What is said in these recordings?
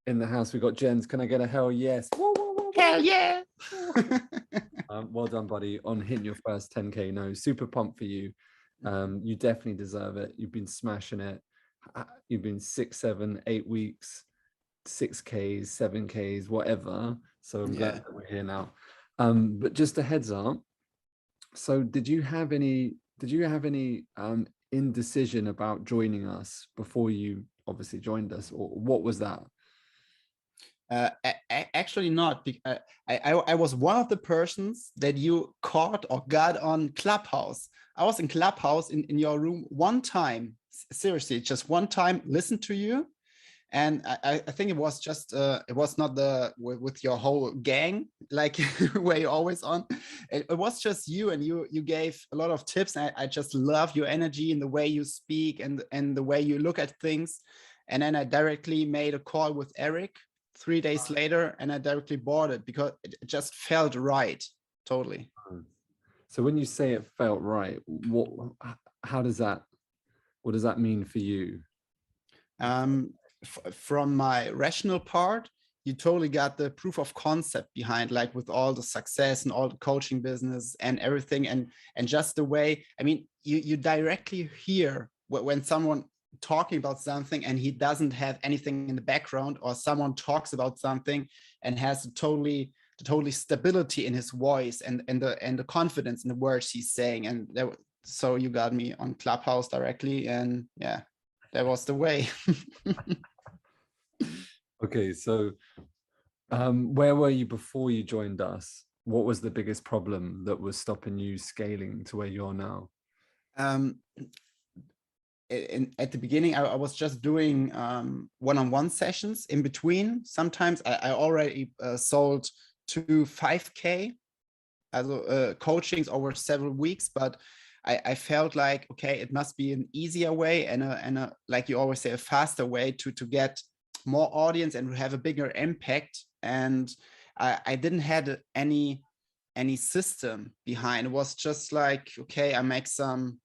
in the house. We got Jens. Can I get a hell yes? Whoa, whoa, whoa, whoa. Hell yeah. Well done, buddy, on hitting your first 10K. No, super pumped for you. You definitely deserve it. You've been smashing it. You've been 6, 7, 8 weeks, 6Ks, 7Ks, whatever. So I'm glad that we're here now. But just a heads up. So did you have any indecision about joining us before you obviously joined us, or what was that? Actually not. I was one of the persons that you caught or got on Clubhouse. I was in Clubhouse in your room one time, seriously, just one time, listened to you. And I think it was just, it was not with your whole gang, like where you're always on. It was just you, and you gave a lot of tips. And I just love your energy and the way you speak and the way you look at things. And then I directly made a call with Eric 3 days later, and I directly bought it because it just felt right. Totally. So when you say it felt right, what does that mean for you? From my rational part, you totally got the proof of concept behind, like with all the success and all the coaching business and everything, and just the way, I mean, you directly hear when someone talking about something and he doesn't have anything in the background, or someone talks about something and has totally stability in his voice and the confidence in the words he's saying. And so you got me on Clubhouse directly, and yeah, that was the way. Okay, so where were you before you joined us? What was the biggest problem that was stopping you scaling to where you are now? At the beginning, I was just doing one-on-one sessions. In between, sometimes I already sold to 5K as coachings over several weeks, but I felt like, okay, it must be an easier way and a like you always say, a faster way to get more audience and have a bigger impact. And I didn't have any system behind. It was just like, okay, I make some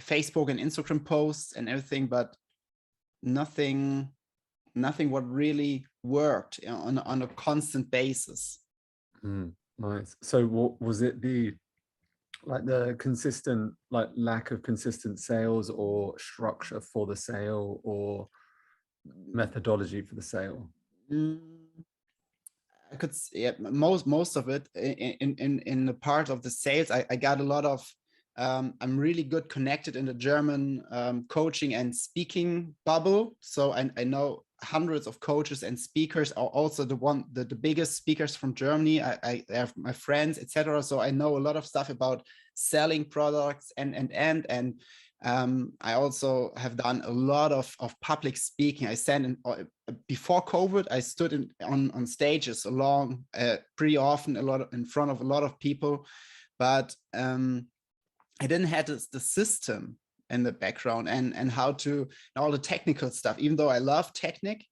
Facebook and Instagram posts and everything, but nothing what really worked on a constant basis. Nice. So what was it, the consistent, like lack of consistent sales, or structure for the sale, or methodology for the sale? I could say most of it in the part of the sales. I got a lot of I'm really good connected in the German coaching and speaking bubble. So I know hundreds of coaches and speakers, are also the biggest speakers from Germany. I have my friends, etc. So I know a lot of stuff about selling products and I also have done a lot of public speaking. I stand before COVID, I stood on stages pretty often, in front of a lot of people, but I didn't have the system in the background and how to, all the technical stuff, even though I love technique,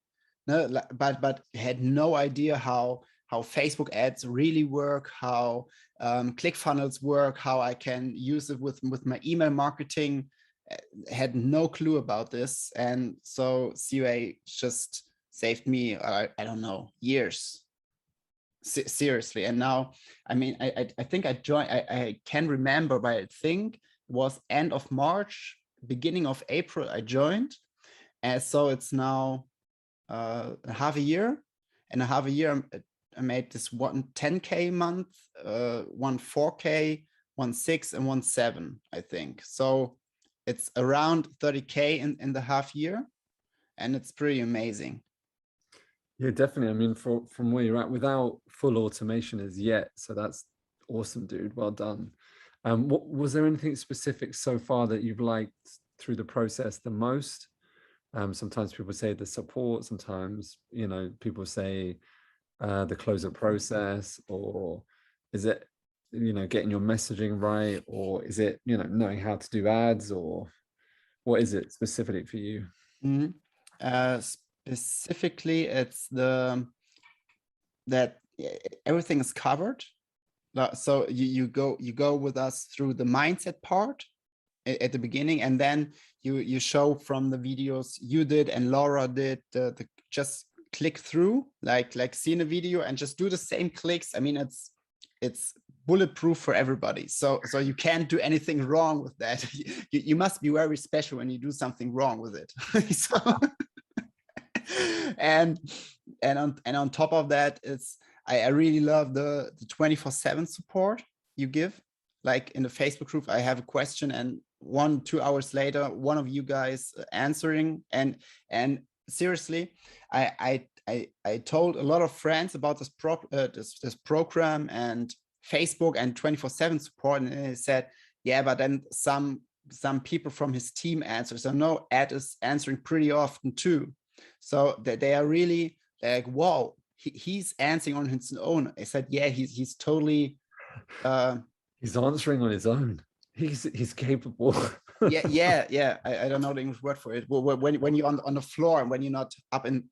no, but had no idea how Facebook ads really work, how ClickFunnels work, how I can use it with my email marketing. Had no clue about this. And so CUA just saved me, I don't know, years. Seriously. And now, I mean, I think I joined, I can remember, but I think it was end of March, beginning of April, I joined. And so it's now half a year. And a half a year, I made this 10K month, 4K, 6, and 7, I think. So it's around 30K in the half year. And it's pretty amazing. Yeah, definitely. I mean, from where you're at, without full automation as yet. So that's awesome, dude. Well done. What was there anything specific so far that you've liked through the process the most? Sometimes people say the support, sometimes, you know, people say the close-up process, or is it, you know, getting your messaging right, or is it, you know, knowing how to do ads, or what is it specifically for you? Specifically, it's that everything is covered. So you go with us through the mindset part at the beginning, and then you show from the videos you did and Laura did, the just click through, like see in a video and just do the same clicks. I mean, it's bulletproof for everybody. So you can't do anything wrong with that. You must be very special when you do something wrong with it. So, and on top of that, I really love the 24/7 support you give. Like in the Facebook group, I have a question, and 1-2 hours later, one of you guys answering. And seriously, I told a lot of friends about this program and Facebook and 24/7 support, and they said, yeah, but then some people from his team answer. So no, Ed is answering pretty often too. So they are really like, wow, he's answering on his own. I said, yeah, he's totally He's answering on his own. He's capable. yeah. I don't know the English word for it. When you're on the floor and when you're not up in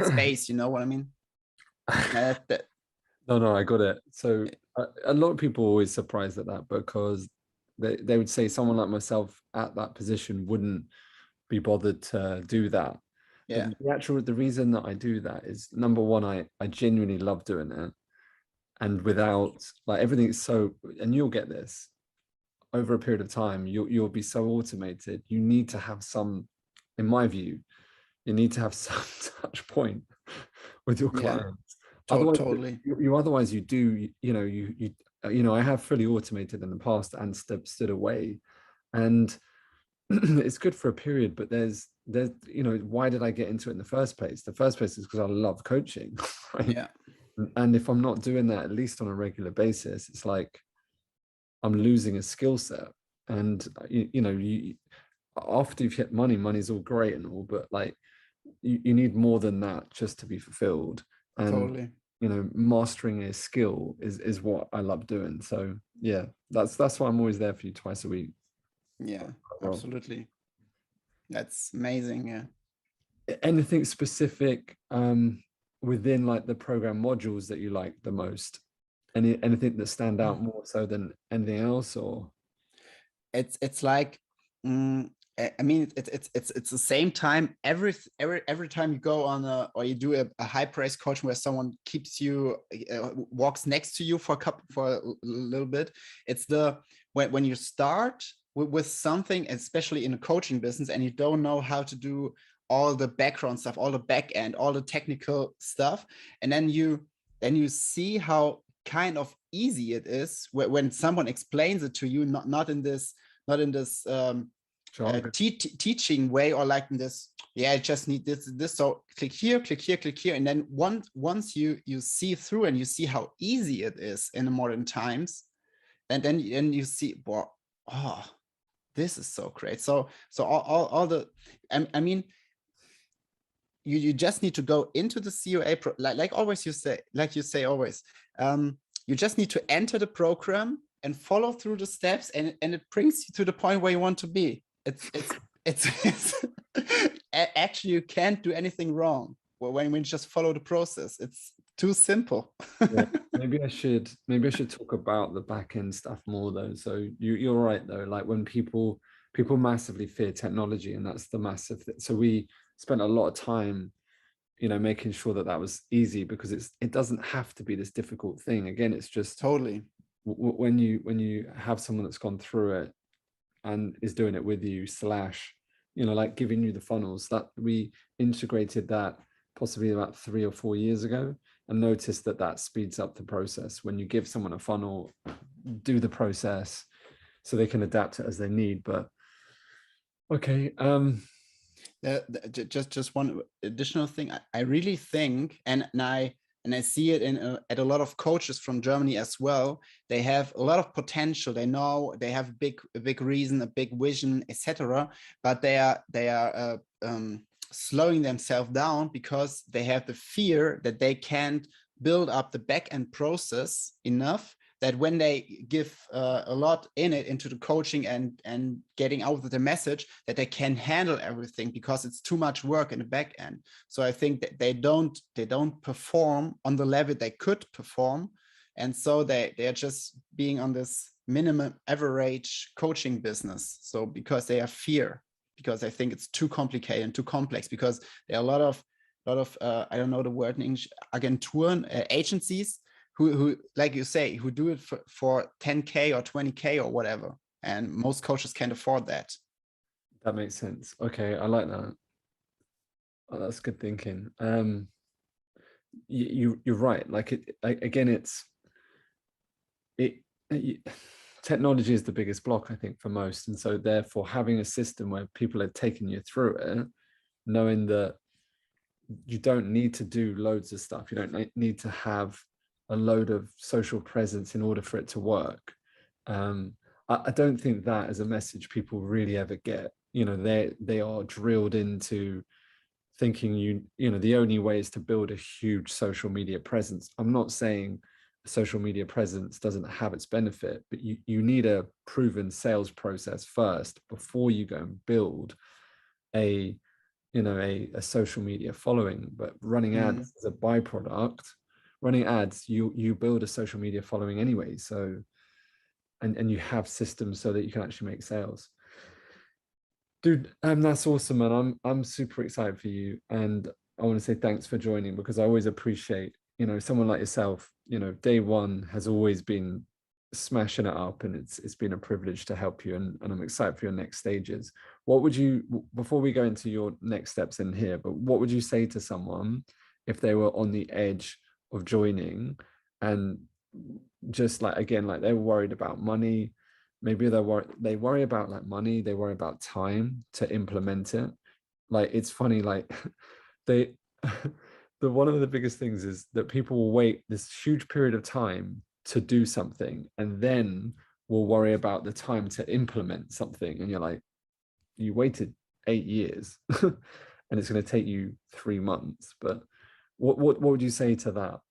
space, you know what I mean? No, I got it. So a lot of people are always surprised at that, because they would say someone like myself at that position wouldn't be bothered to do that. Yeah. But the reason that I do that is, number one, I genuinely love doing it. And without, like, everything's so, and you'll get this over a period of time, you'll be so automated. You need to have some, in my view, you need to have some touch point with your clients. Totally. Otherwise you do, I have fully automated in the past and stood away, and it's good for a period, but there's why did I get into it in the first place? The first place is because I love coaching, right? Yeah. And if I'm not doing that at least on a regular basis, it's like I'm losing a skill set. And after you've hit money's all great and all, but like you need more than that just to be fulfilled. And totally. Mastering a skill is what I love doing. So yeah, that's why I'm always there for you twice a week. Yeah, absolutely. That's amazing. Yeah. Anything specific within like the program modules that you like the most? Anything that stand out more so than anything else? Or it's like I mean, it's the same time every time you go on or you do a high price coaching where someone keeps you walks next to you for a little bit. It's when you start with something, especially in a coaching business, and you don't know how to do all the background stuff, all the back end, all the technical stuff, and then you see how kind of easy it is when someone explains it to you, not in this teaching way, or like in this, yeah, I just need this, so click here, and then once you see through and you see how easy it is in the modern times, and then you see, well, oh, this is so great. So all the, I mean, you just need to go into the COA like always you say always, you just need to enter the program and follow through the steps, and it brings you to the point where you want to be. It's actually, you can't do anything wrong when we just follow the process. It's too simple. Yeah, maybe I should talk about the back end stuff more though. So you're right though, like when people massively fear technology, and that's the massive thing. So we spent a lot of time making sure that was easy, because it doesn't have to be this difficult thing. Again, it's just totally when you have someone that's gone through it and is doing it with you, like giving you the funnels, that we integrated that possibly about 3 or 4 years ago, and noticed that speeds up the process. When you give someone a funnel, do the process so they can adapt it as they need. But okay, just one additional thing. I really think, and I see it at a lot of coaches from Germany as well. They have a lot of potential. They know they have a big reason, a big vision, etc. But they are slowing themselves down because they have the fear that they can't build up the back end process enough, that when they give a lot into the coaching and getting out with the message, that they can handle everything, because it's too much work in the back end. So I think that they don't perform on the level they could perform. And so they are just being on this minimum average coaching business. So because they have fear, because I think it's too complicated and too complex, because there are a lot of I don't know the word in English, Agenturen, agencies who like you say, who do it for 10K or 20K or whatever. And most coaches can't afford that. That makes sense. Okay, I like that. Oh, that's good thinking. You're right. Like again, it technology is the biggest block, I think, for most, and so therefore having a system where people are taking you through it, knowing that you don't need to do loads of stuff, you don't need to have a load of social presence in order for it to work. I don't think that is a message people really ever get. You know, they are drilled into thinking you know the only way is to build a huge social media presence. I'm not saying social media presence doesn't have its benefit, but you need a proven sales process first before you go and build a a social media following. But running ads is a byproduct. Running ads, you build a social media following anyway, so and you have systems so that you can actually make sales. Dude, that's awesome, man. I'm super excited for you, and I want to say thanks for joining, because I always appreciate, someone like yourself. Day one has always been smashing it up, and it's been a privilege to help you, and I'm excited for your next stages. What would you, before we go into your next steps in here, but what would you say to someone if they were on the edge of joining, and just like, again, like they were worried about money? Maybe they worry about like money, they worry about time to implement it. Like, it's funny, like they one of the biggest things is that people will wait this huge period of time to do something, and then will worry about the time to implement something. And you're like, you waited 8 years and it's going to take you 3 months. But what would you say to that?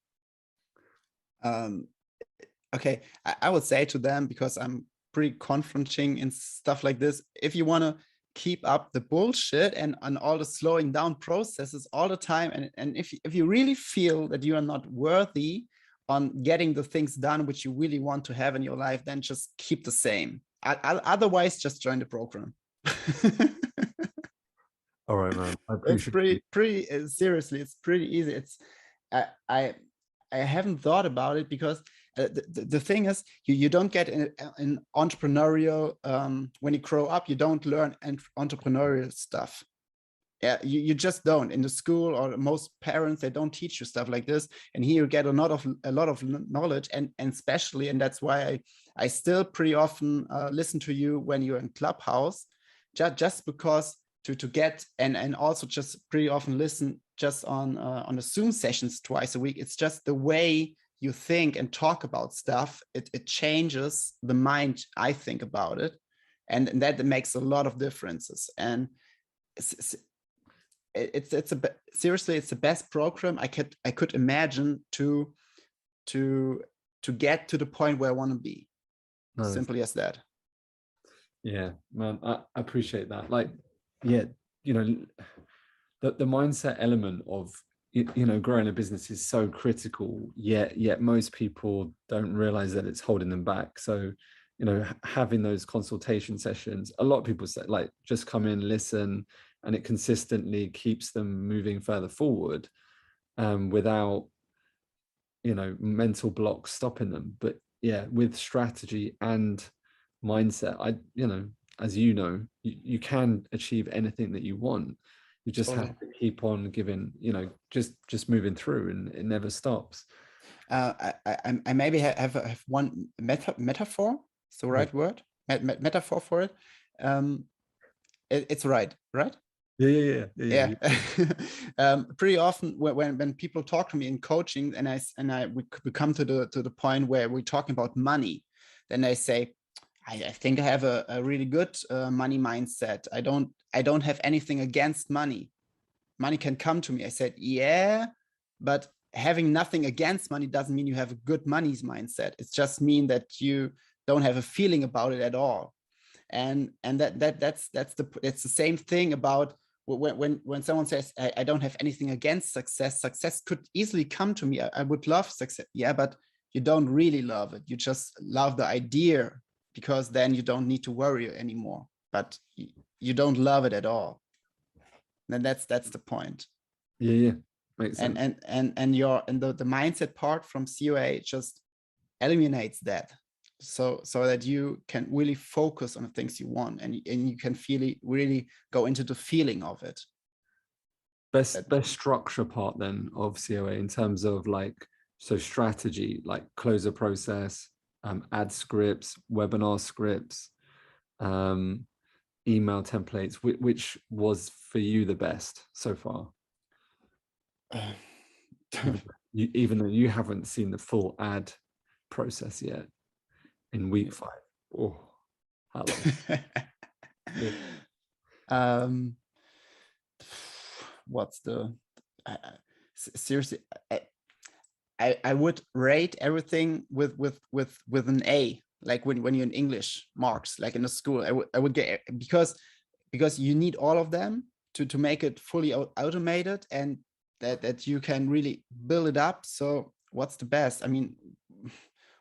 Okay, I would say to them, because I'm pretty confronting and stuff like this, if you want to keep up the bullshit and all the slowing down processes all the time, and if you really feel that you are not worthy on getting the things done which you really want to have in your life, then just keep the same. Otherwise, just join the program. All right, man. I It's appreciate pretty seriously, it's pretty easy. It's I haven't thought about it, because the thing is, you don't get an entrepreneurial, when you grow up, you don't learn entrepreneurial stuff. Yeah, you just don't. In the school, or most parents, they don't teach you stuff like this. And here you get a lot of knowledge, and especially, and that's why I still pretty often listen to you when you're in Clubhouse, just because to get, and also just pretty often listen just on the Zoom sessions twice a week. It's just the way you think and talk about stuff. It changes the mind I think about it, and that makes a lot of differences. And seriously, it's the best program I could imagine to get to the point where I want to be. Nice. Simply as that. Yeah, man, I appreciate that. Like, yeah, the mindset element of growing a business is so critical, yet most people don't realize that it's holding them back. So having those consultation sessions, a lot of people say, like, just come in, listen, and it consistently keeps them moving further forward, without mental blocks stopping them. But yeah, with strategy and mindset, as you can achieve anything that you want. You just have to keep on giving, just moving through, and it never stops. I maybe have one metaphor. It's the right word. Metaphor for it. It's right. Yeah. Pretty often when people talk to me in coaching, and we come to the point where we're talking about money, then they say, I think I have a really good money mindset. I don't have anything against money. Money can come to me. I said, yeah, but having nothing against money doesn't mean you have a good money mindset. It just means that you don't have a feeling about it at all. And that's the same thing about when someone says, I don't have anything against success. Success could easily come to me. I would love success. Yeah, but you don't really love it. You just love the idea, because then you don't need to worry anymore, but you don't love it at all. And that's the point. Yeah, makes and sense. the mindset part from COA just eliminates that, so that you can really focus on the things you want, and you can really go into the feeling of it. Best structure part then of COA in terms of like, so strategy, like closer process, ad scripts, webinar scripts, email templates, which was for you the best so far? Even though you haven't seen the full ad process yet in week 5. Oh, how long? Yeah. What's the seriously, I would rate everything with an A, like when you're in English marks, like in the school. I would get, because you need all of them to make it fully automated, and that you can really build it up. So what's the best? I mean,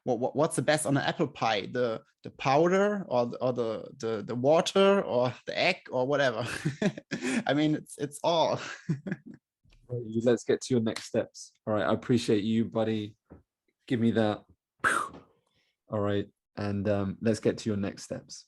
what's the best on an apple pie? The powder, or the water, or the egg, or whatever? I mean, it's all. Let's get to your next steps. All right, I appreciate you, buddy. Give me that. All right, and let's get to your next steps.